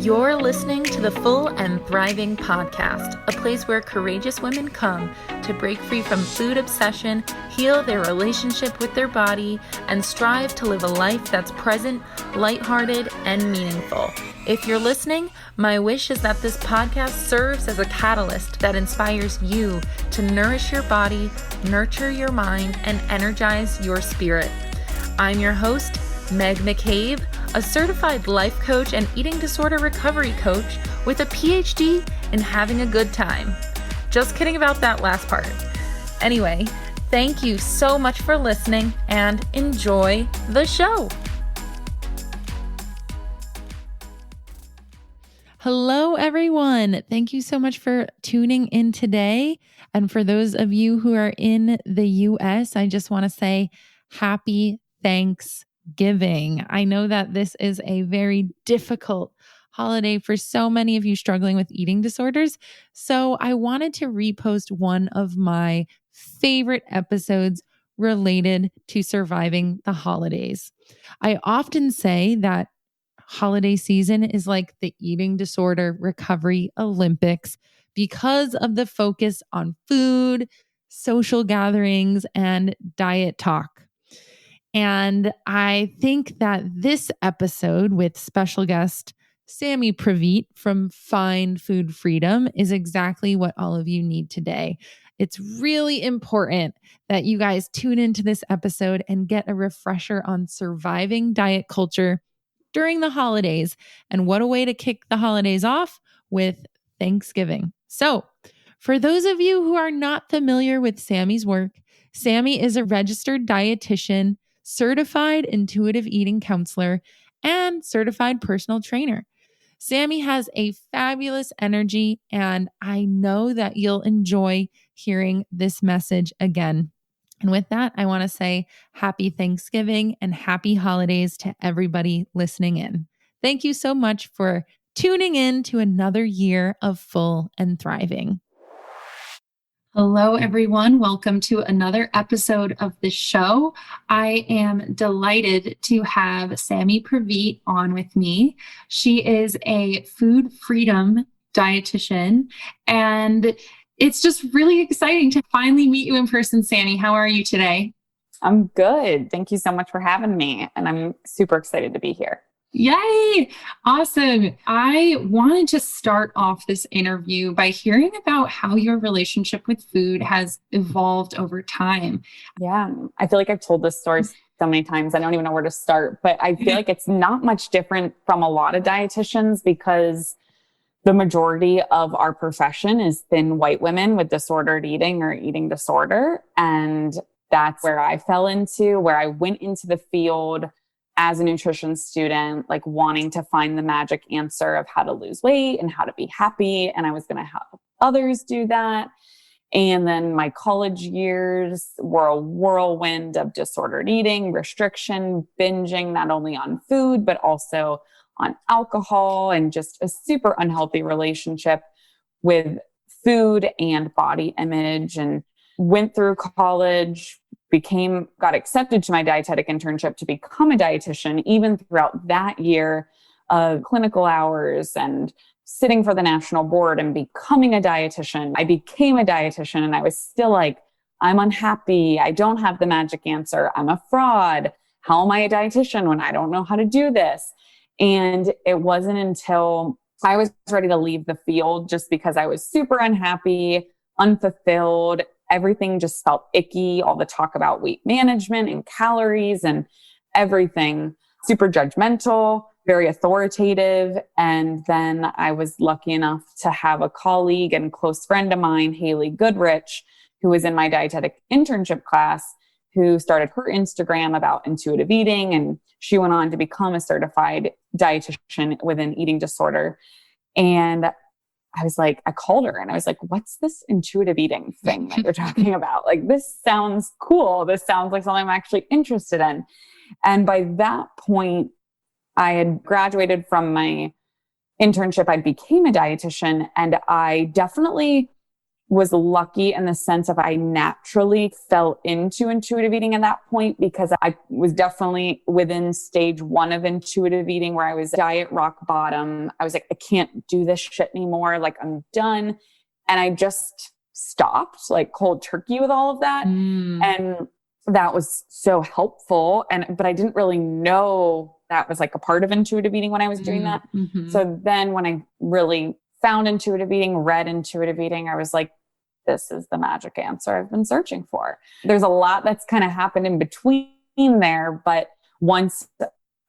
You're listening to the Full and Thriving podcast, a place where courageous women come to break free from food obsession, heal their relationship with their body, and strive to live a life that's present, lighthearted, and meaningful. If you're listening, my wish is that this podcast serves as a catalyst that inspires you to nourish your body, nurture your mind, and energize your spirit. I'm your host, Meg McCabe, a certified life coach and eating disorder recovery coach with a PhD in having a good time. Just kidding about that last part. Anyway, thank you so much for listening and enjoy the show. Hello, everyone. Thank you so much for tuning in today. And for those of you who are in the US, I just want to say happy Thanksgiving. I know that this is a very difficult holiday for so many of you struggling with eating disorders. So I wanted to repost one of my favorite episodes related to surviving the holidays. I often say that holiday season is like the eating disorder recovery Olympics because of the focus on food, social gatherings, and diet talk. And I think that this episode with special guest Sammy Previte from Find Food Freedom is exactly what all of you need today. It's really important that you guys tune into this episode and get a refresher on surviving diet culture during the holidays. And what a way to kick the holidays off with Thanksgiving. So, for those of you who are not familiar with Sammy's work, Sammy is a registered dietitian, certified intuitive eating counselor, and certified personal trainer. Sammy has a fabulous energy, and I know that you'll enjoy hearing this message again. And with that, I want to say happy Thanksgiving and happy holidays to everybody listening in. Thank you so much for tuning in to another year of Full and Thriving. Hello, everyone. Welcome to another episode of the show. I am delighted to have Sammy Previte on with me. She is a food freedom dietitian, and it's just really exciting to finally meet you in person, Sammy. How are you today? I'm good. Thank you so much for having me, and I'm super excited to be here. Yay! Awesome. I wanted to start off this interview by hearing about how your relationship with food has evolved over time. Yeah, I feel like I've told this story so many times. I don't even know where to start, but I feel like it's not much different from a lot of dietitians because the majority of our profession is thin white women with disordered eating or eating disorder. And that's where I fell into, where I went into the field as a nutrition student, like wanting to find the magic answer of how to lose weight and how to be happy. And I was going to help others do that. And then my college years were a whirlwind of disordered eating, restriction, binging, not only on food, but also on alcohol, and just a super unhealthy relationship with food and body image. And went through college, got accepted to my dietetic internship to become a dietitian, even throughout that year of clinical hours and sitting for the national board and becoming a dietitian. I became a dietitian and I was still like, I'm unhappy. I don't have the magic answer. I'm a fraud. How am I a dietitian when I don't know how to do this? And it wasn't until I was ready to leave the field, just because I was super unhappy, unfulfilled. Everything just felt icky. All the talk about weight management and calories and everything, super judgmental, very authoritative. And then I was lucky enough to have a colleague and close friend of mine, Haley Goodrich, who was in my dietetic internship class, who started her Instagram about intuitive eating. And she went on to become a certified dietitian with an eating disorder. And I was like, I called her and I was like, what's this intuitive eating thing that you're talking about? Like, this sounds cool. This sounds like something I'm actually interested in. And by that point, I had graduated from my internship. I became a dietitian, and I definitely was lucky in the sense of I naturally fell into intuitive eating at that point, because I was definitely within stage 1 of intuitive eating, where I was diet rock bottom. I was like, I can't do this shit anymore. Like, I'm done. And I just stopped, like, cold turkey with all of that. And that was so helpful. But I didn't really know that was like a part of intuitive eating when I was doing that. So then when I really found intuitive eating, read intuitive eating, I was like, this is the magic answer I've been searching for. There's a lot that's kind of happened in between there, but once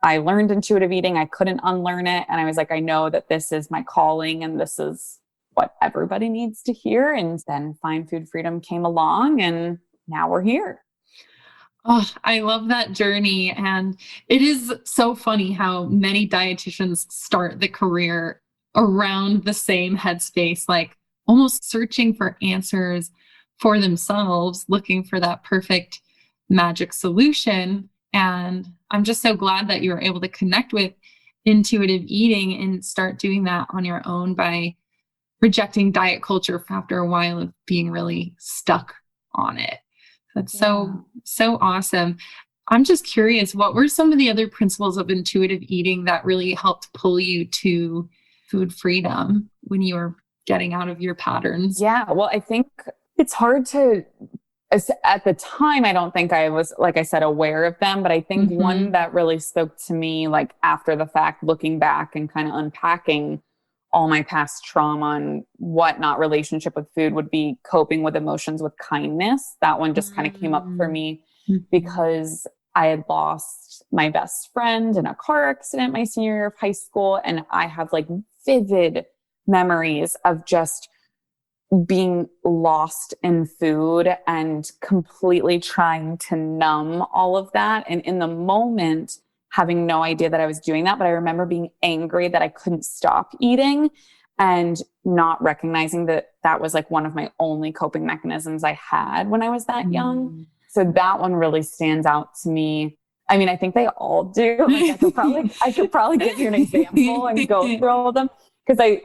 I learned intuitive eating, I couldn't unlearn it. And I was like, I know that this is my calling and this is what everybody needs to hear. And then Find Food Freedom came along and now we're here. Oh, I love that journey. And it is so funny how many dietitians start the career around the same headspace, like almost searching for answers for themselves, looking for that perfect magic solution. And I'm just so glad that you were able to connect with intuitive eating and start doing that on your own by rejecting diet culture after a while of being really stuck on it. That's so awesome. I'm just curious, what were some of the other principles of intuitive eating that really helped pull you to food freedom when you were getting out of your patterns? Yeah, well, I think it's hard to, at the time, I don't think I was, like I said, aware of them, but I think one that really spoke to me, like after the fact, looking back and kind of unpacking all my past trauma and whatnot, relationship with food, would be coping with emotions with kindness. That one just kind of came up for me because I had lost my best friend in a car accident my senior year of high school. And I have like vivid memories of just being lost in food and completely trying to numb all of that. And in the moment, having no idea that I was doing that. But I remember being angry that I couldn't stop eating and not recognizing that that was like one of my only coping mechanisms I had when I was that young. So that one really stands out to me. I mean, I think they all do. Like, I could probably give you an example and go through all of them. Because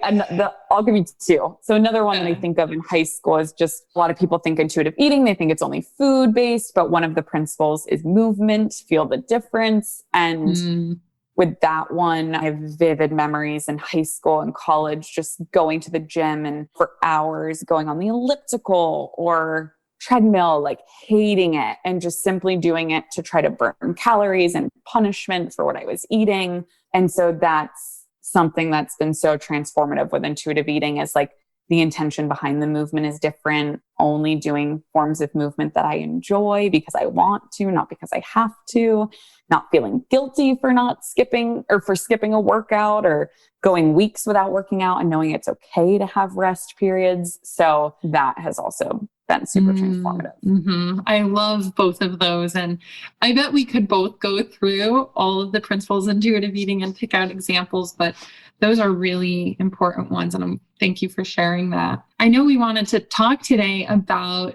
I'll give you two. So another one that I think of in high school is just, a lot of people think intuitive eating, they think it's only food based, but one of the principles is movement, feel the difference. And with that one, I have vivid memories in high school and college, just going to the gym and for hours going on the elliptical or treadmill, like hating it and just simply doing it to try to burn calories and punishment for what I was eating. And so that's something that's been so transformative with intuitive eating, is like the intention behind the movement is different, only doing forms of movement that I enjoy because I want to, not because I have to, not feeling guilty for not skipping or for skipping a workout or going weeks without working out and knowing it's okay to have rest periods. So that has also been super transformative. I love both of those. And I bet we could both go through all of the principles of intuitive eating and pick out examples, but those are really important ones. And thank you for sharing that. I know we wanted to talk today about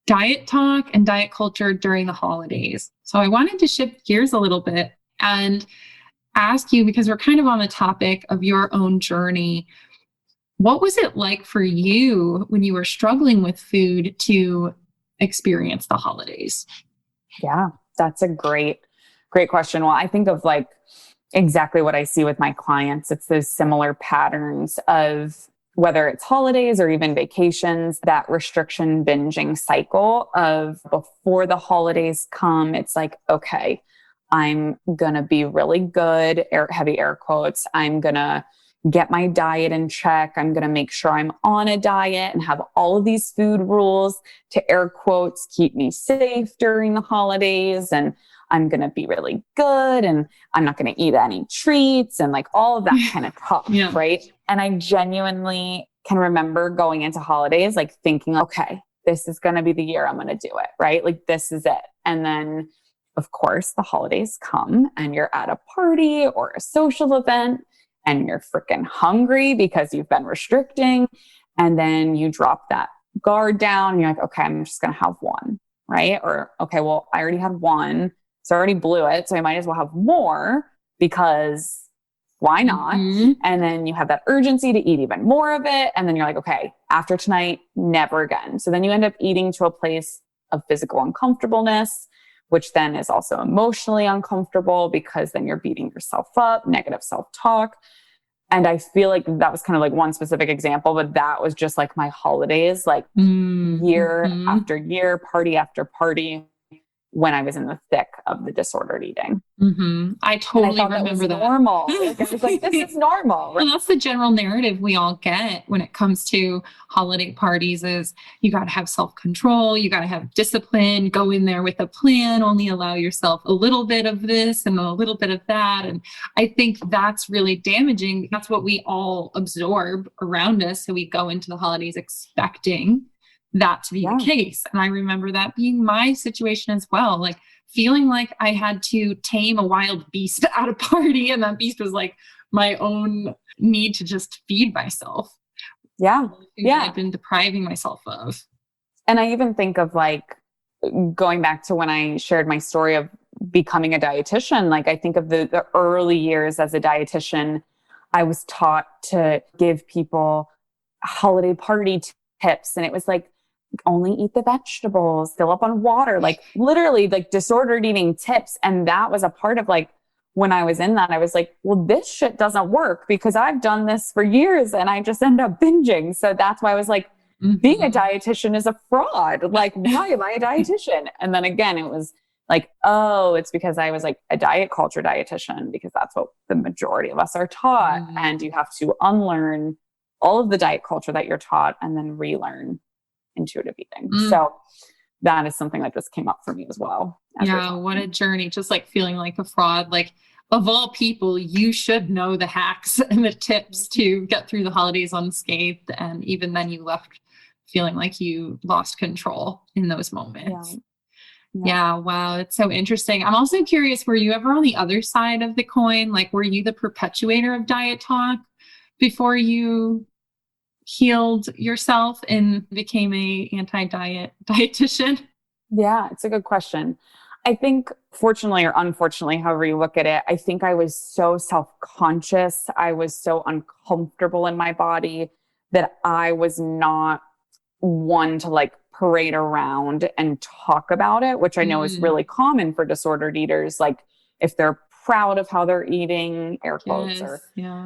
diet talk and diet culture during the holidays. So I wanted to shift gears a little bit and ask you, because we're kind of on the topic of your own journey, what was it like for you when you were struggling with food to experience the holidays? Yeah, that's a great question. Well, I think of like exactly what I see with my clients. It's those similar patterns of, whether it's holidays or even vacations, that restriction binging cycle of before the holidays come, it's like, okay, I'm going to be really good, heavy air quotes. I'm going to get my diet in check. I'm going to make sure I'm on a diet and have all of these food rules to, air quotes, keep me safe during the holidays. And I'm going to be really good. And I'm not going to eat any treats and like all of that kind of stuff. Right. And I genuinely can remember going into holidays, like thinking, okay, this is going to be the year I'm going to do it. Right. Like this is it. And then of course the holidays come and you're at a party or a social event and you're freaking hungry because you've been restricting. And then you drop that guard down and you're like, okay, I'm just going to have one. Right. Or, okay, well, I already had one. So I already blew it. So I might as well have more because why not? Mm-hmm. And then you have that urgency to eat even more of it. And then you're like, okay, after tonight, never again. So then you end up eating to a place of physical uncomfortableness, which then is also emotionally uncomfortable because then you're beating yourself up, negative self-talk. And I feel like that was kind of like one specific example, but that was just like my holidays, like year after year, party after party, when I was in the thick of the disordered eating. I totally remember that. Normal. Like, I was like, this is normal. Well, that's the general narrative we all get when it comes to holiday parties is you got to have self-control. You got to have discipline, go in there with a plan, only allow yourself a little bit of this and a little bit of that. And I think that's really damaging. That's what we all absorb around us. So we go into the holidays expecting that to be the case. And I remember that being my situation as well, like feeling like I had to tame a wild beast at a party. And that beast was like my own need to just feed myself. Yeah. I've been depriving myself of. And I even think of like going back to when I shared my story of becoming a dietitian. Like I think of the early years as a dietitian, I was taught to give people holiday party tips. And it was like, only eat the vegetables, fill up on water, like literally like disordered eating tips. And that was a part of like, when I was in that, I was like, well, this shit doesn't work because I've done this for years and I just end up binging. So that's why I was like, being a dietitian is a fraud. Like, why am I a dietitian? And then again, it was like, oh, it's because I was like a diet culture dietitian, because that's what the majority of us are taught. And you have to unlearn all of the diet culture that you're taught and then relearn intuitive eating. So that is something that just came up for me as well. Yeah, what a journey. Just like feeling like a fraud. Like of all people, you should know the hacks and the tips to get through the holidays unscathed. And even then you left feeling like you lost control in those moments. Yeah, wow. It's so interesting. I'm also curious, were you ever on the other side of the coin? Like, were you the perpetuator of diet talk before you healed yourself and became a anti-diet dietitian? Yeah, it's a good question. I think fortunately or unfortunately, however you look at it, I think I was so self-conscious. I was so uncomfortable in my body that I was not one to like parade around and talk about it, which I know is really common for disordered eaters. Like if they're proud of how they're eating, air quotes or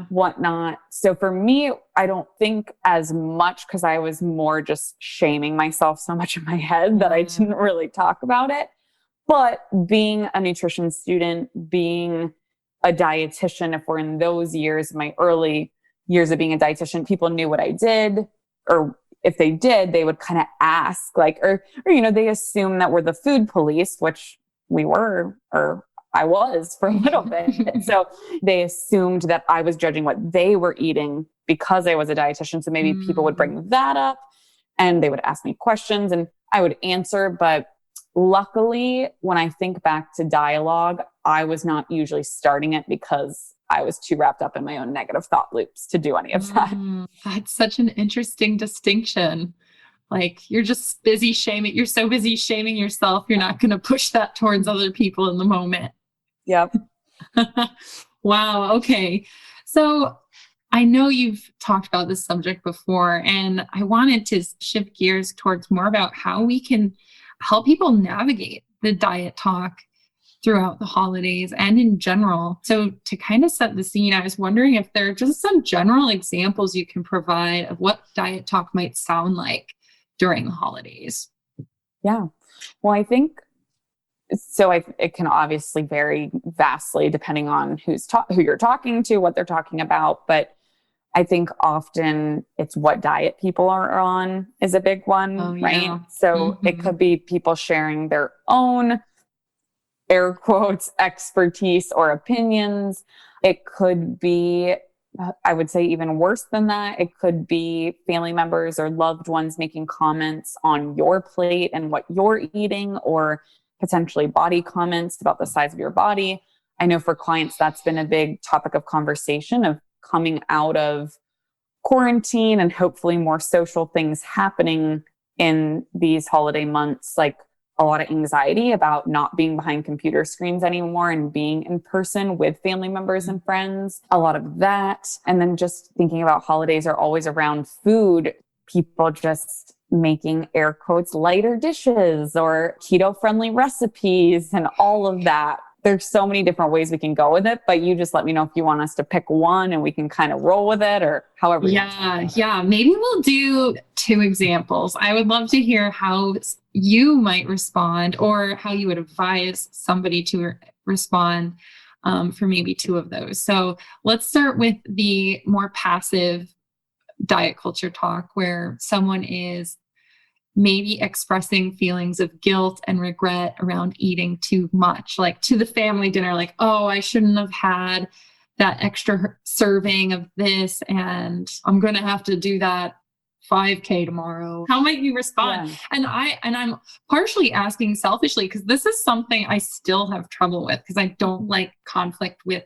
whatnot. So for me, I don't think as much because I was more just shaming myself so much in my head that I didn't really talk about it. But being a nutrition student, being a dietitian, if we're in those years, my early years of being a dietitian, people knew what I did, or if they did, they would kind of ask like, or, you know, they assume that we're the food police, which we were, or I was for a little bit. So they assumed that I was judging what they were eating because I was a dietitian. So maybe people would bring that up and they would ask me questions and I would answer. But luckily, when I think back to dialogue, I was not usually starting it because I was too wrapped up in my own negative thought loops to do any of that. That's such an interesting distinction. Like you're just busy shaming. You're so busy shaming yourself. You're not going to push that towards other people in the moment. Yep. Wow. Okay. So I know you've talked about this subject before, and I wanted to shift gears towards more about how we can help people navigate the diet talk throughout the holidays and in general. So to kind of set the scene, I was wondering if there are just some general examples you can provide of what diet talk might sound like during the holidays. Yeah. Well, I think so. It can obviously vary vastly depending on who you're talking to, what they're talking about. But I think often it's what diet people are on is a big one, right? So it could be people sharing their own air quotes expertise or opinions. It could be, I would say even worse than that. It could be family members or loved ones making comments on your plate and what you're eating, or potentially body comments about the size of your body. I know for clients, that's been a big topic of conversation of coming out of quarantine and hopefully more social things happening in these holiday months. Like a lot of anxiety about not being behind computer screens anymore and being in person with family members and friends, a lot of that. And then just thinking about holidays are always around food, people just making air quotes lighter dishes or keto friendly recipes and all of that. There's so many different ways we can go with it, but you just let me know if you want us to pick one and we can kind of roll with it or however. Yeah. Maybe we'll do 2 examples. I would love to hear how you might respond or how you would advise somebody to respond for maybe 2 of those. So let's start with the more passive diet culture talk where someone is maybe expressing feelings of guilt and regret around eating too much, like to the family dinner, like, oh, I shouldn't have had that extra serving of this and I'm going to have to do that 5K tomorrow. How might you respond? Yeah. And I'm partially asking selfishly because this is something I still have trouble with because I don't like conflict with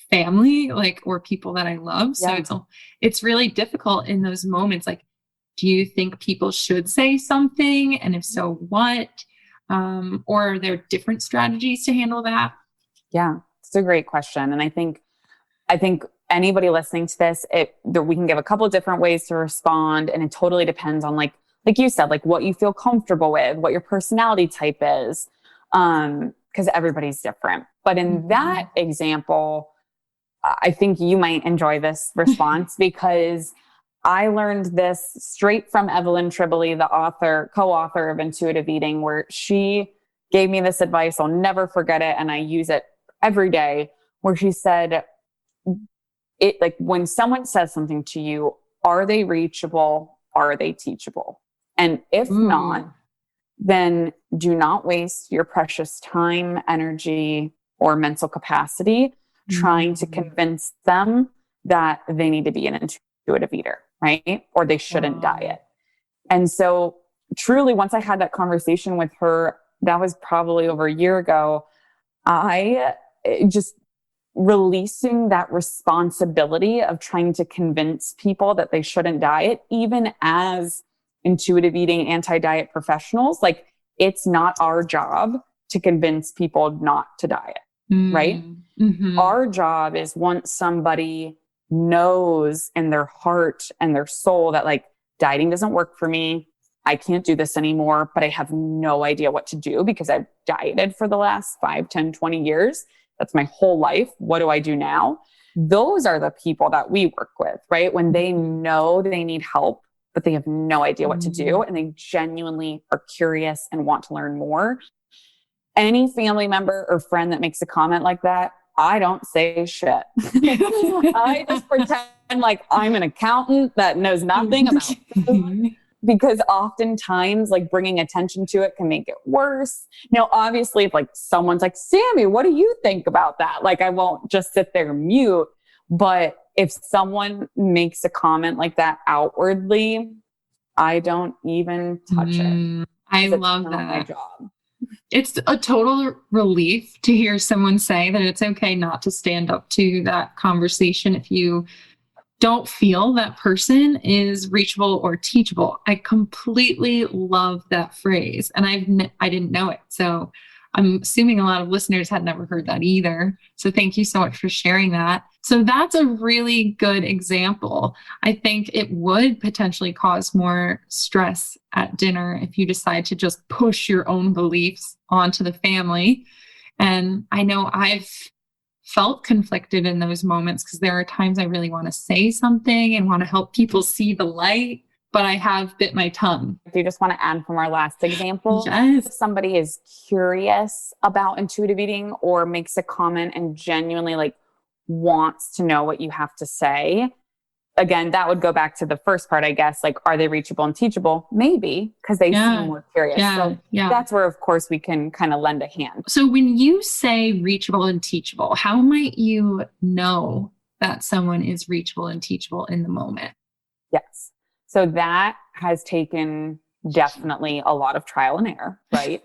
family, like, or people that I love. So it's really difficult in those moments. Like, do you think people should say something? And if so, what? Or are there different strategies to handle that? Yeah, it's a great question. And I think anybody listening to this, we can give a couple of different ways to respond. And it totally depends on like you said, like what you feel comfortable with, what your personality type is. Because everybody's different. But in that example, I think you might enjoy this response because I learned this straight from Evelyn Tribole, the co-author of Intuitive Eating, where she gave me this advice. I'll never forget it. And I use it every day, where she said, like when someone says something to you, are they reachable? Are they teachable? And if not, then do not waste your precious time, energy, or mental capacity trying to convince them that they need to be an intuitive eater, right? Or they shouldn't diet. And so truly, once I had that conversation with her, that was probably over a year ago, I just releasing that responsibility of trying to convince people that they shouldn't diet, even as intuitive eating, anti-diet professionals, like it's not our job to convince people not to diet, right? Mm-hmm. Our job is once somebody knows in their heart and their soul that like dieting doesn't work for me, I can't do this anymore, but I have no idea what to do because I've dieted for the last 5, 10, 20 years. That's my whole life. What do I do now? Those are the people that we work with, right? When they know they need help, but they have no idea what to do. And they genuinely are curious and want to learn more. Any family member or friend that makes a comment like that, I don't say shit. I just pretend like I'm an accountant that knows nothing about food. Because oftentimes, like bringing attention to it can make it worse. Now, obviously, if like someone's like, Sammy, what do you think about that? Like, I won't just sit there mute. But if someone makes a comment like that outwardly, I don't even touch it. I love that. My job. It's a total relief to hear someone say that it's okay not to stand up to that conversation if you don't feel that person is reachable or teachable. I completely love that phrase. And I didn't know it. So I'm assuming a lot of listeners had never heard that either. So thank you so much for sharing that. So that's a really good example. I think it would potentially cause more stress at dinner if you decide to just push your own beliefs onto the family. And I know I've felt conflicted in those moments because there are times I really want to say something and want to help people see the light, but I have bit my tongue. Do you just want to add from our last example? Yes. If somebody is curious about intuitive eating or makes a comment and genuinely like wants to know what you have to say, again, that would go back to the first part, I guess, like, are they reachable and teachable? Maybe, because they seem more curious. So that's where, of course, we can kind of lend a hand. So when you say reachable and teachable, how might you know that someone is reachable and teachable in the moment? Yes. So that has taken definitely a lot of trial and error, right?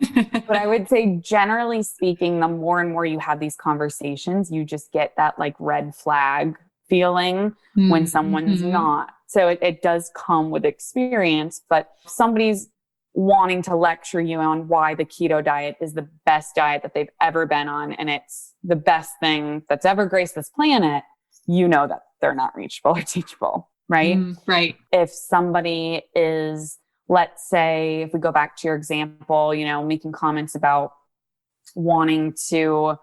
But I would say, generally speaking, the more and more you have these conversations, you just get that like red flag feeling when someone's not. So it does come with experience, but if somebody's wanting to lecture you on why the keto diet is the best diet that they've ever been on. And it's the best thing that's ever graced this planet. You know that they're not reachable or teachable, right? Right. If somebody is, let's say, if we go back to your example, making comments about wanting to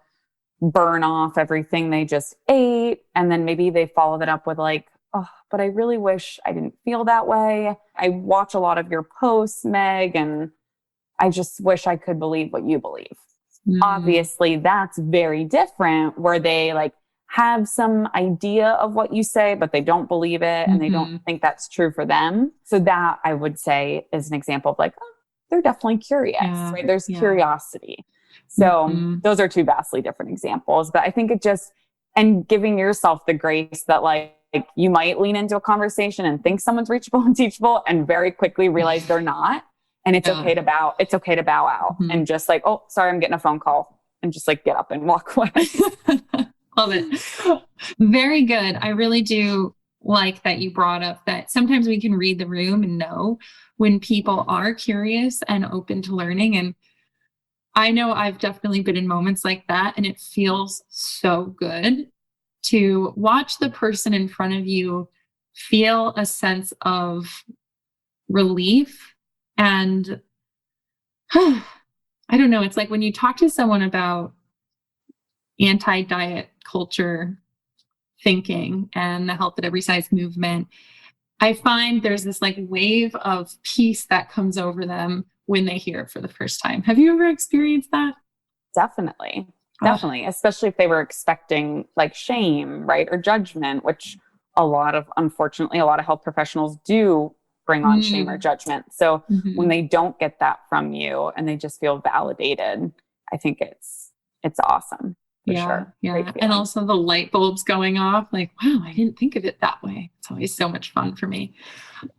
burn off everything they just ate. And then maybe they follow that up with like, oh, but I really wish I didn't feel that way. I watch a lot of your posts, Meg, and I just wish I could believe what you believe. Obviously, that's very different, where they like have some idea of what you say, but they don't believe it and they don't think that's true for them. So that, I would say, is an example of like, oh, they're definitely curious, right? There's curiosity. So those are two vastly different examples. But I think it just, and giving yourself the grace that like you might lean into a conversation and think someone's reachable and teachable and very quickly realize they're not. And it's okay to bow out and just like, oh, sorry, I'm getting a phone call, and just like get up and walk away. Love it. Very good. I really do like that you brought up that sometimes we can read the room and know when people are curious and open to learning. And I know I've definitely been in moments like that, and it feels so good to watch the person in front of you feel a sense of relief. And I don't know, it's like when you talk to someone about anti-diet culture thinking and the health at every size movement, I find there's this like wave of peace that comes over them when they hear it for the first time. Have you ever experienced that? Definitely. Especially if they were expecting like shame, right? Or judgment, which unfortunately, a lot of health professionals do bring on shame or judgment. So when they don't get that from you and they just feel validated, I think it's awesome. For sure. Yeah. And also the light bulbs going off, like, wow, I didn't think of it that way. It's always so much fun for me.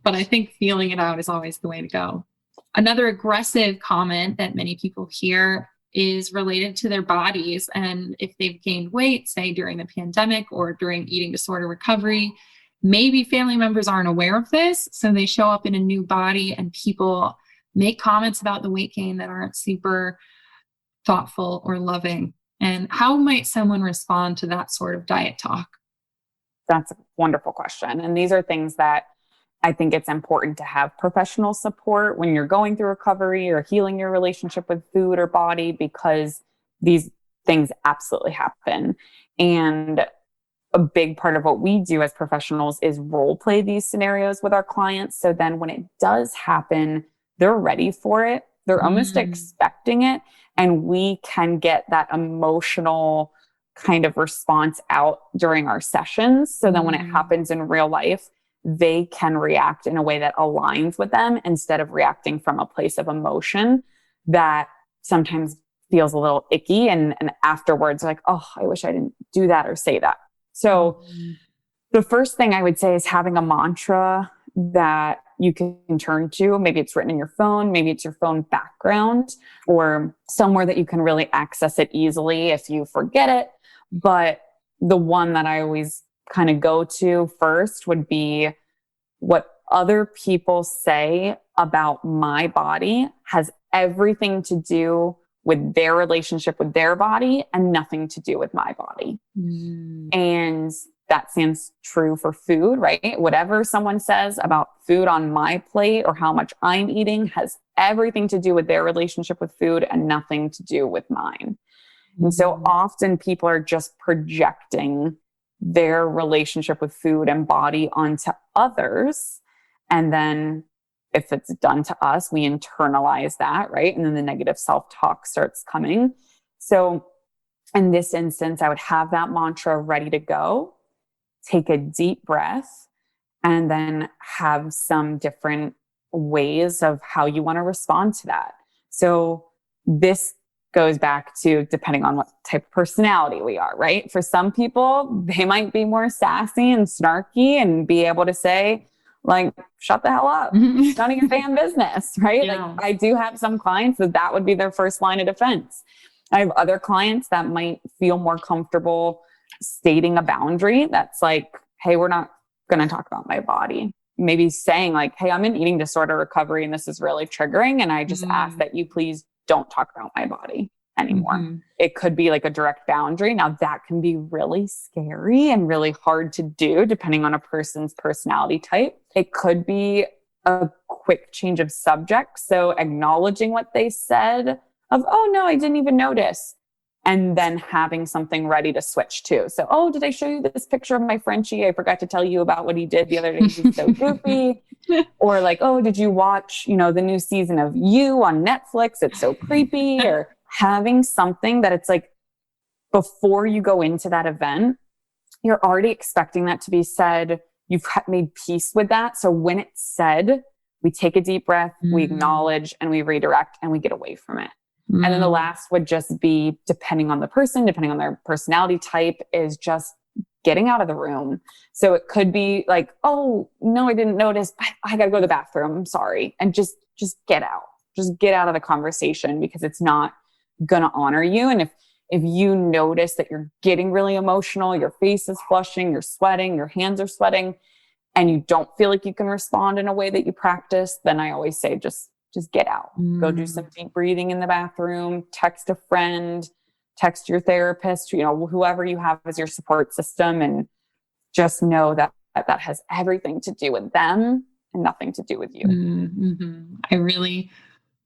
But I think feeling it out is always the way to go. Another aggressive comment that many people hear is related to their bodies. And if they've gained weight, say during the pandemic or during eating disorder recovery, maybe family members aren't aware of this. So they show up in a new body and people make comments about the weight gain that aren't super thoughtful or loving. And how might someone respond to that sort of diet talk? That's a wonderful question. And these are things that I think it's important to have professional support when you're going through recovery or healing your relationship with food or body, because these things absolutely happen. And a big part of what we do as professionals is role play these scenarios with our clients. So then when it does happen, they're ready for it. They're almost expecting it. And we can get that emotional kind of response out during our sessions. So then when it happens in real life, they can react in a way that aligns with them instead of reacting from a place of emotion that sometimes feels a little icky. And afterwards, like, oh, I wish I didn't do that or say that. So the first thing I would say is having a mantra that you can turn to. Maybe it's written in your phone, maybe it's your phone background, or somewhere that you can really access it easily if you forget it. But the one that I always kind of go to first would be, what other people say about my body has everything to do with their relationship with their body and nothing to do with my body. And that stands true for food, right? Whatever someone says about food on my plate or how much I'm eating has everything to do with their relationship with food and nothing to do with mine. And so often people are just projecting their relationship with food and body onto others. And then if it's done to us, we internalize that, right? And then the negative self-talk starts coming. So in this instance, I would have that mantra ready to go, take a deep breath, and then have some different ways of how you want to respond to that. So this goes back to depending on what type of personality we are, right? For some people, they might be more sassy and snarky and be able to say, like, shut the hell up. It's none of your damn business, right? Yeah. Like, I do have some clients that would be their first line of defense. I have other clients that might feel more comfortable stating a boundary that's like, hey, we're not going to talk about my body. maybe saying like, hey, I'm in eating disorder recovery and this is really triggering. And I just ask that you please don't talk about my body anymore. It could be like a direct boundary. Now that can be really scary and really hard to do depending on a person's personality type. It could be a quick change of subject. So acknowledging what they said of, oh no, I didn't even notice. And then having something ready to switch to. So, oh, did I show you this picture of my Frenchie? I forgot to tell you about what he did the other day. He's so goofy. Or like, oh, did you watch, the new season of You on Netflix? It's so creepy. Or having something that it's like, before you go into that event, you're already expecting that to be said. You've made peace with that. So when it's said, we take a deep breath, we acknowledge, and we redirect, and we get away from it. And then the last would just be, depending on the person, depending on their personality type, is just getting out of the room. So it could be like, oh, no, I didn't notice. I got to go to the bathroom. I'm sorry. And just get out. Just get out of the conversation, because it's not going to honor you. And if you notice that you're getting really emotional, your face is flushing, you're sweating, your hands are sweating, and you don't feel like you can respond in a way that you practice, then I always say, just get out. Go do some deep breathing in the bathroom, text a friend, text your therapist, whoever you have as your support system, and just know that has everything to do with them and nothing to do with you. I really,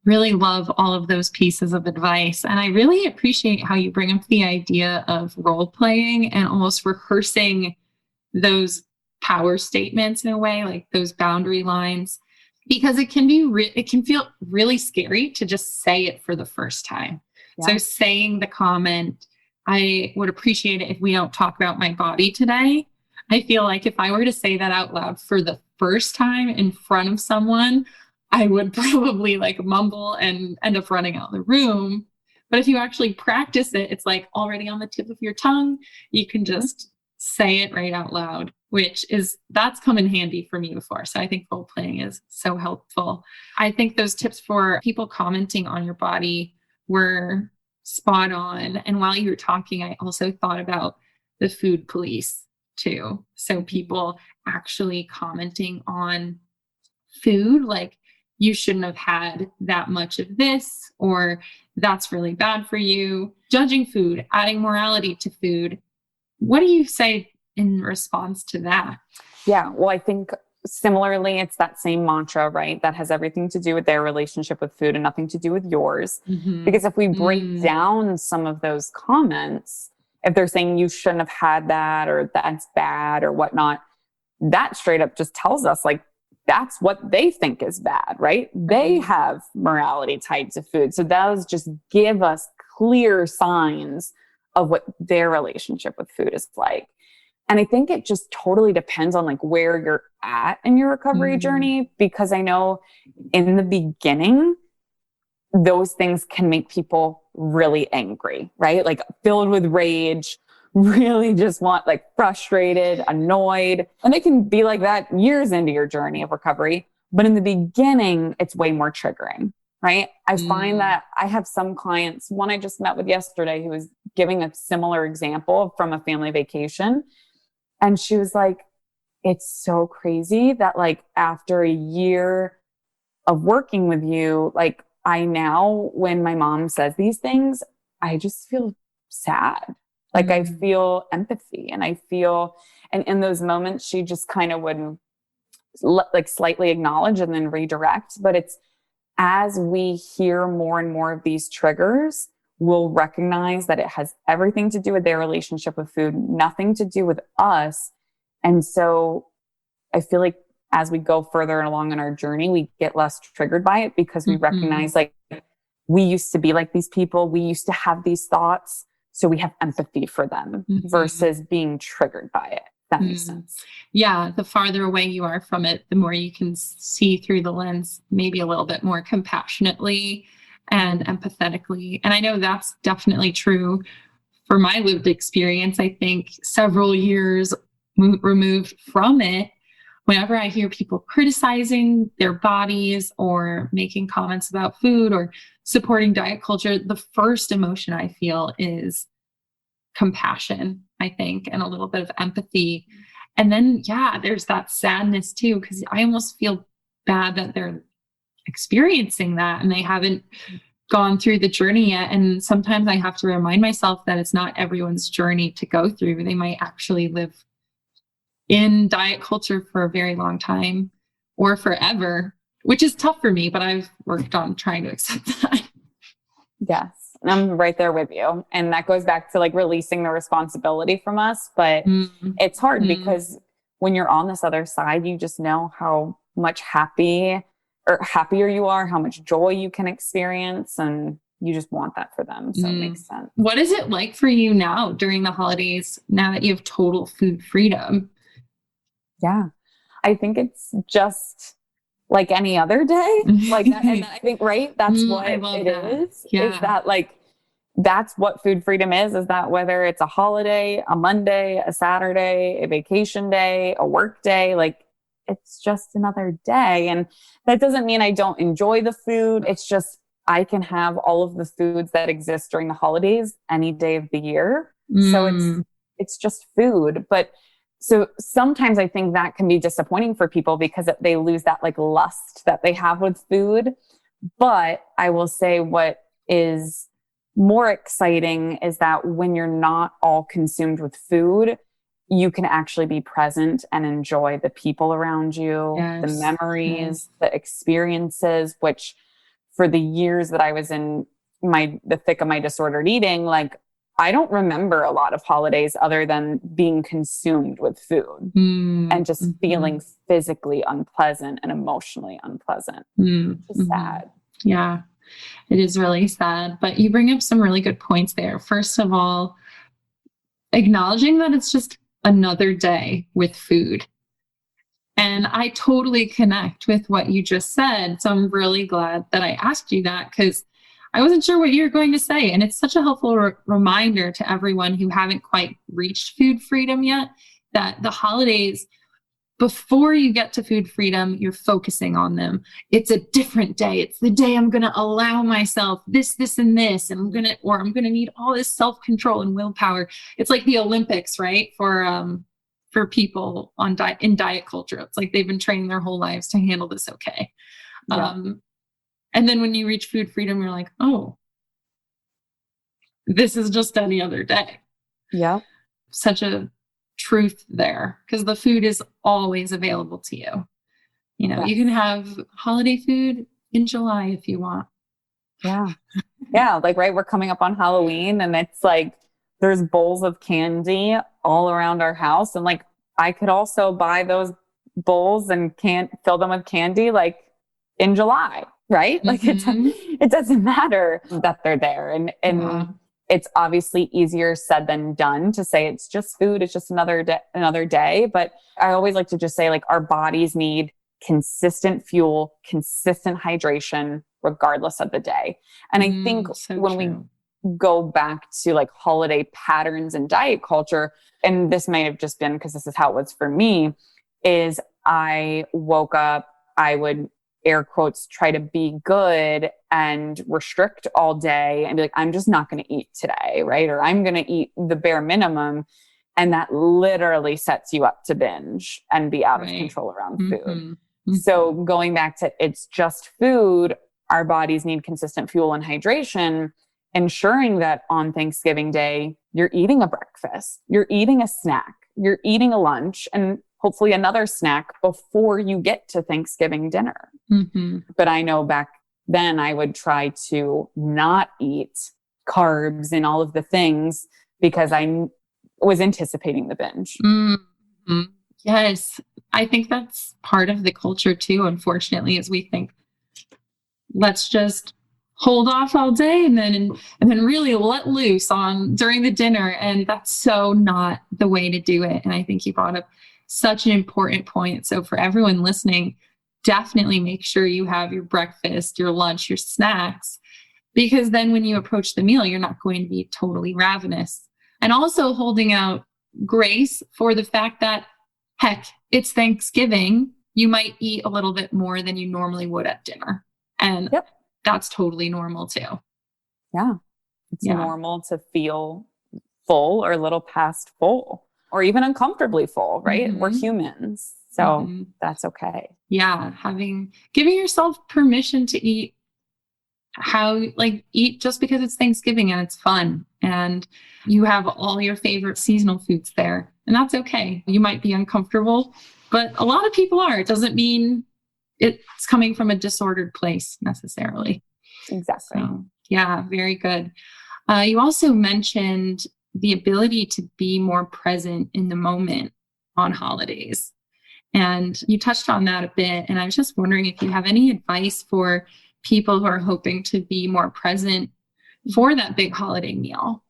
really love all of those pieces of advice. And I really appreciate how you bring up the idea of role playing and almost rehearsing those power statements in a way, like those boundary lines. Because it can feel really scary to just say it for the first time. Yeah. So saying the comment, I would appreciate it if we don't talk about my body today. I feel like if I were to say that out loud for the first time in front of someone, I would probably like mumble and end up running out of the room. But if you actually practice it, it's like already on the tip of your tongue. You can just say it right out loud, that's come in handy for me before. So I think role playing is so helpful. I think those tips for people commenting on your body were spot on. And while you were talking, I also thought about the food police too. So people actually commenting on food, like, you shouldn't have had that much of this, or that's really bad for you. Judging food, adding morality to food. What do you say in response to that? Yeah, well, I think similarly, it's that same mantra, right? That has everything to do with their relationship with food and nothing to do with yours. Because if we break down some of those comments, if they're saying you shouldn't have had that, or that's bad or whatnot, that straight up just tells us like, that's what they think is bad, right? They have morality tied to food. So those just give us clear signs of what their relationship with food is like. And I think it just totally depends on like where you're at in your recovery journey, because I know in the beginning, those things can make people really angry, right? Like filled with rage, really just like frustrated, annoyed. And it can be like that years into your journey of recovery. But in the beginning, it's way more triggering, right? I find that I have some clients, one I just met with yesterday, who was giving a similar example from a family vacation. And she was like, it's so crazy that like after a year of working with you, like I now, when my mom says these things, I just feel sad. Like I feel empathy, and I feel, and in those moments, she just kind of would like slightly acknowledge and then redirect. But it's as we hear more and more of these triggers, we'll recognize that it has everything to do with their relationship with food, nothing to do with us. And so I feel like as we go further along in our journey, we get less triggered by it, because we recognize like we used to be like these people. We used to have these thoughts. So we have empathy for them versus being triggered by it. That makes sense. Yeah. The farther away you are from it, the more you can see through the lens, maybe a little bit more compassionately and empathetically. And I know that's definitely true for my lived experience. I think several years removed from it, whenever I hear people criticizing their bodies or making comments about food or supporting diet culture, the first emotion I feel is compassion, I think, and a little bit of empathy. And then, yeah, there's that sadness too, because I almost feel bad that they're experiencing that and they haven't gone through the journey yet. And sometimes I have to remind myself that it's not everyone's journey to go through. They might actually live in diet culture for a very long time or forever, which is tough for me, but I've worked on trying to accept that. Yes. And I'm right there with you. And that goes back to like releasing the responsibility from us. But it's hard because when you're on this other side, you just know how much happier you are, how much joy you can experience. And you just want that for them. So it makes sense. What is it like for you now during the holidays, now that you have total food freedom? Yeah. I think it's just like any other day. Like that, and I think, right, that's what it is. Yeah. Is that like, that's what food freedom is that whether it's a holiday, a Monday, a Saturday, a vacation day, a work day, like it's just another day. And that doesn't mean I don't enjoy the food. It's just, I can have all of the foods that exist during the holidays any day of the year. So it's just food. But so sometimes I think that can be disappointing for people because they lose that like lust that they have with food. But I will say what is more exciting is that when you're not all consumed with food, you can actually be present and enjoy the people around you, the memories, the experiences, which for the years that I was in the thick of my disordered eating, like I don't remember a lot of holidays other than being consumed with food and just feeling physically unpleasant and emotionally unpleasant. It's sad. Yeah, it is really sad. But you bring up some really good points there. First of all, acknowledging that it's just another day with food. And I totally connect with what you just said. So I'm really glad that I asked you that because I wasn't sure what you were going to say. And it's such a helpful reminder to everyone who haven't quite reached food freedom yet, that the holidays, before you get to food freedom, you're focusing on them. It's a different day. It's the day I'm going to allow myself this, and this, and I'm going to need all this self-control and willpower. It's like the Olympics, right? For people in diet culture. It's like they've been training their whole lives to handle this okay. Yeah. And then when you reach food freedom, you're like, oh, this is just any other day. Yeah. Such a truth there because the food is always available to you. You know, you can have holiday food in July if you want. Yeah. Yeah. Like, right. We're coming up on Halloween and it's like, there's bowls of candy all around our house. And like, I could also buy those bowls and can't fill them with candy like in July. Right? Like it doesn't matter that they're there. And it's obviously easier said than done to say it's just food. It's just another day. But I always like to just say like our bodies need consistent fuel, consistent hydration, regardless of the day. And I think when we go back to like holiday patterns and diet culture, and this may have just been because this is how it was for me, is I woke up, I would air quotes, try to be good and restrict all day and be like, I'm just not going to eat today. Right. Or I'm going to eat the bare minimum. And that literally sets you up to binge and be out of control around food. So going back to it's just food, our bodies need consistent fuel and hydration, ensuring that on Thanksgiving Day, you're eating a breakfast, you're eating a snack, you're eating a lunch, and hopefully another snack before you get to Thanksgiving dinner. But I know back then I would try to not eat carbs and all of the things because I was anticipating the binge. Yes. I think that's part of the culture too, unfortunately, is we think, let's just hold off all day and then really let loose during the dinner. And that's so not the way to do it. And I think you brought up such an important point. So for everyone listening, definitely make sure you have your breakfast, your lunch, your snacks, because then when you approach the meal, you're not going to be totally ravenous. And also holding out grace for the fact that, heck, it's Thanksgiving. You might eat a little bit more than you normally would at dinner. And that's totally normal too. Yeah. It's normal to feel full or a little past full or even uncomfortably full, right? Mm-hmm. We're humans. So that's okay. Yeah. Giving yourself permission to eat eat just because it's Thanksgiving and it's fun and you have all your favorite seasonal foods there. And that's okay. You might be uncomfortable, but a lot of people are. It doesn't mean it's coming from a disordered place necessarily. Exactly. So, yeah, very good. You also mentioned the ability to be more present in the moment on holidays. And you touched on that a bit. And I was just wondering if you have any advice for people who are hoping to be more present for that big holiday meal.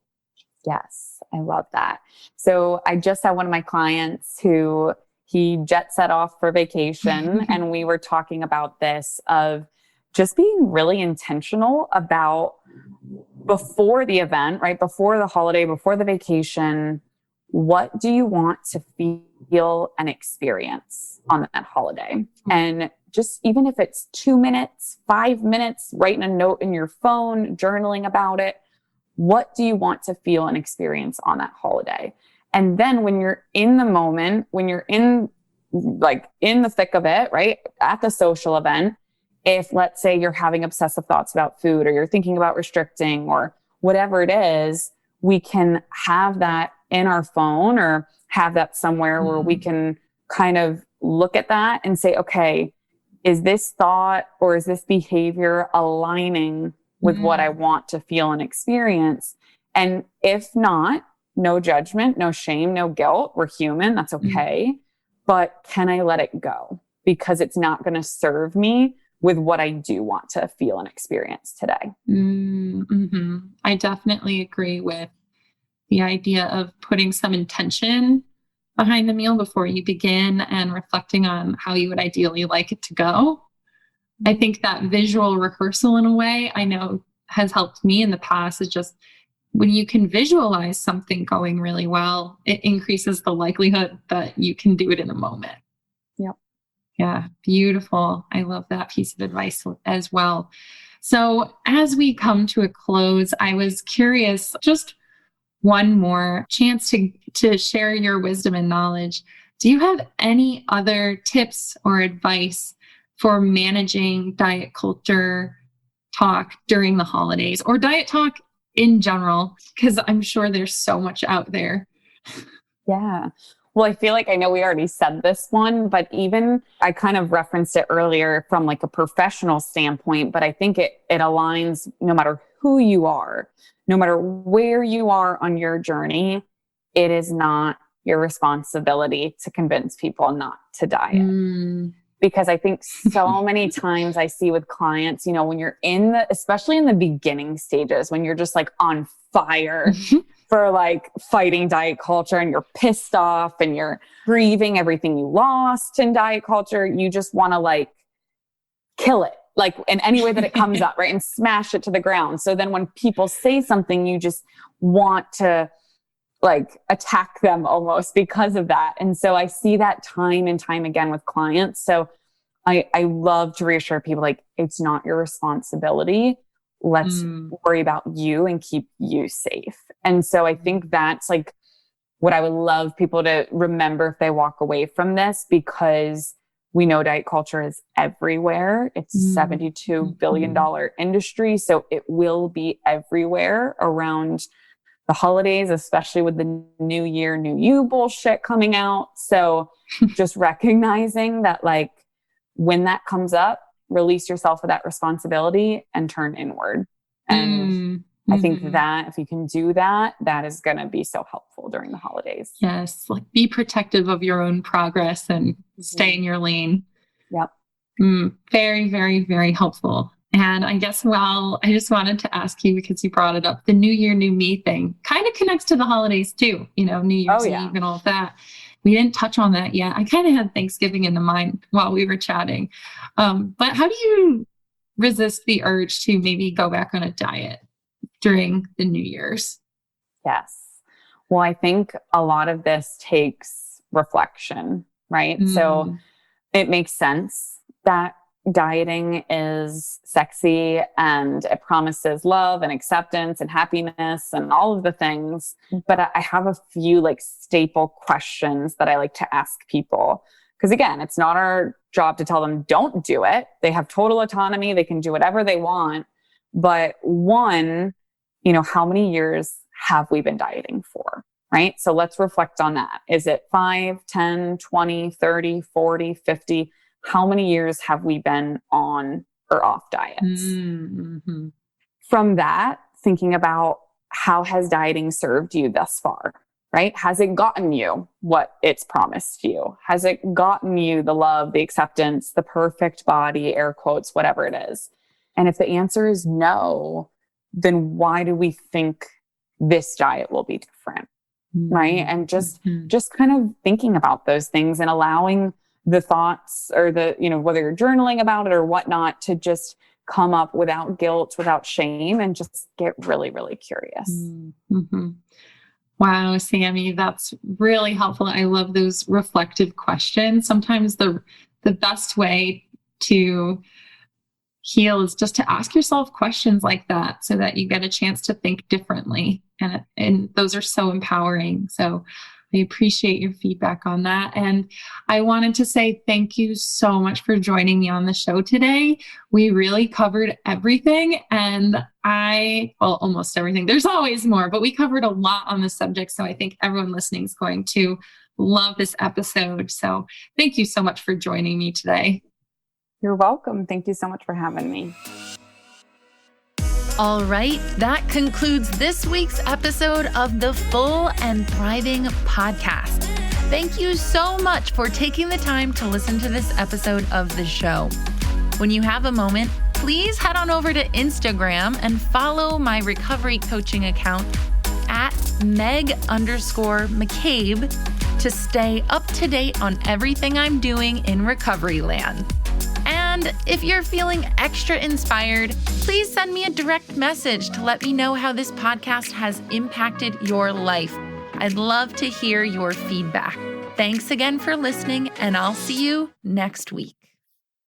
Yes, I love that. So I just had one of my clients who he jet set off for vacation and we were talking about this of just being really intentional about before the event, right? Before the holiday, before the vacation, what do you want to feel and experience on that holiday? And just even if it's 2 minutes, 5 minutes, writing a note in your phone, journaling about it, what do you want to feel and experience on that holiday? And then when you're in the moment, when you're in the thick of it, right? At the social event, if let's say you're having obsessive thoughts about food or you're thinking about restricting or whatever it is, we can have that in our phone or have that somewhere where we can kind of look at that and say, okay, is this thought or is this behavior aligning with what I want to feel and experience? And if not, no judgment, no shame, no guilt. We're human. That's okay. But can I let it go? Because it's not going to serve me with what I do want to feel and experience today. I definitely agree with the idea of putting some intention behind the meal before you begin and reflecting on how you would ideally like it to go. I think that visual rehearsal in a way I know has helped me in the past is just when you can visualize something going really well, it increases the likelihood that you can do it in the moment. Yep. Yeah, beautiful. I love that piece of advice as well. So as we come to a close, I was curious, just one more chance to share your wisdom and knowledge. Do you have any other tips or advice for managing diet culture talk during the holidays or diet talk in general? Because I'm sure there's so much out there. Yeah. Well, I feel like I know we already said this one, but even I kind of referenced it earlier from like a professional standpoint, but I think it aligns no matter who you are, no matter where you are on your journey, it is not your responsibility to convince people not to diet. Because I think so many times I see with clients, when you're especially in the beginning stages, when you're just like on fire for like fighting diet culture and you're pissed off and you're grieving everything you lost in diet culture, you just want to like kill it, like in any way that it comes up, right? And smash it to the ground. So then when people say something, you just want to like attack them almost because of that. And so I see that time and time again with clients. So I love to reassure people, like, it's not your responsibility. Let's worry about you and keep you safe. And so I think that's like what I would love people to remember if they walk away from this, because we know diet culture is everywhere. It's a $72 billion industry. So it will be everywhere around the holidays, especially with the new year, new you bullshit coming out. So just recognizing that, like, when that comes up, release yourself of that responsibility and turn inward. And I think that if you can do that, that is going to be so helpful during the holidays. Yes. Like, be protective of your own progress and stay in your lane. Yep. Very, very, very helpful. And I guess, I just wanted to ask you, because you brought it up, the New Year, New Me thing kind of connects to the holidays too, New Year's Eve and all that. We didn't touch on that yet. I kind of had Thanksgiving in the mind while we were chatting. But how do you resist the urge to maybe go back on a diet during the New Year's? Yes. Well, I think a lot of this takes reflection, right? So it makes sense that dieting is sexy and it promises love and acceptance and happiness and all of the things. But I have a few like staple questions that I like to ask people. Because again, it's not our job to tell them don't do it. They have total autonomy. They can do whatever they want. But one, how many years have we been dieting for? Right? So let's reflect on that. Is it 5, 10, 20, 30, 40, 50? How many years have we been on or off diets? Mm-hmm. From that, thinking about how has dieting served you thus far, right? Has it gotten you what it's promised you? Has it gotten you the love, the acceptance, the perfect body, air quotes, whatever it is? And if the answer is no, then why do we think this diet will be different? Right. And just kind of thinking about those things and allowing the thoughts or whether you're journaling about it or whatnot to just come up without guilt, without shame, and just get really, really curious. Mm-hmm. Wow, Sammy, that's really helpful. I love those reflective questions. Sometimes the best way to heal is just to ask yourself questions like that so that you get a chance to think differently. And those are so empowering. So I appreciate your feedback on that. And I wanted to say thank you so much for joining me on the show today. We really covered everything and almost everything. There's always more, but we covered a lot on the subject. So I think everyone listening is going to love this episode. So thank you so much for joining me today. You're welcome. Thank you so much for having me. All right, that concludes this week's episode of the Full and Thriving podcast. Thank you so much for taking the time to listen to this episode of the show. When you have a moment, please head on over to Instagram and follow my recovery coaching account at Meg_McCabe to stay up to date on everything I'm doing in recovery land. And if you're feeling extra inspired, please send me a direct message to let me know how this podcast has impacted your life. I'd love to hear your feedback. Thanks again for listening, and I'll see you next week.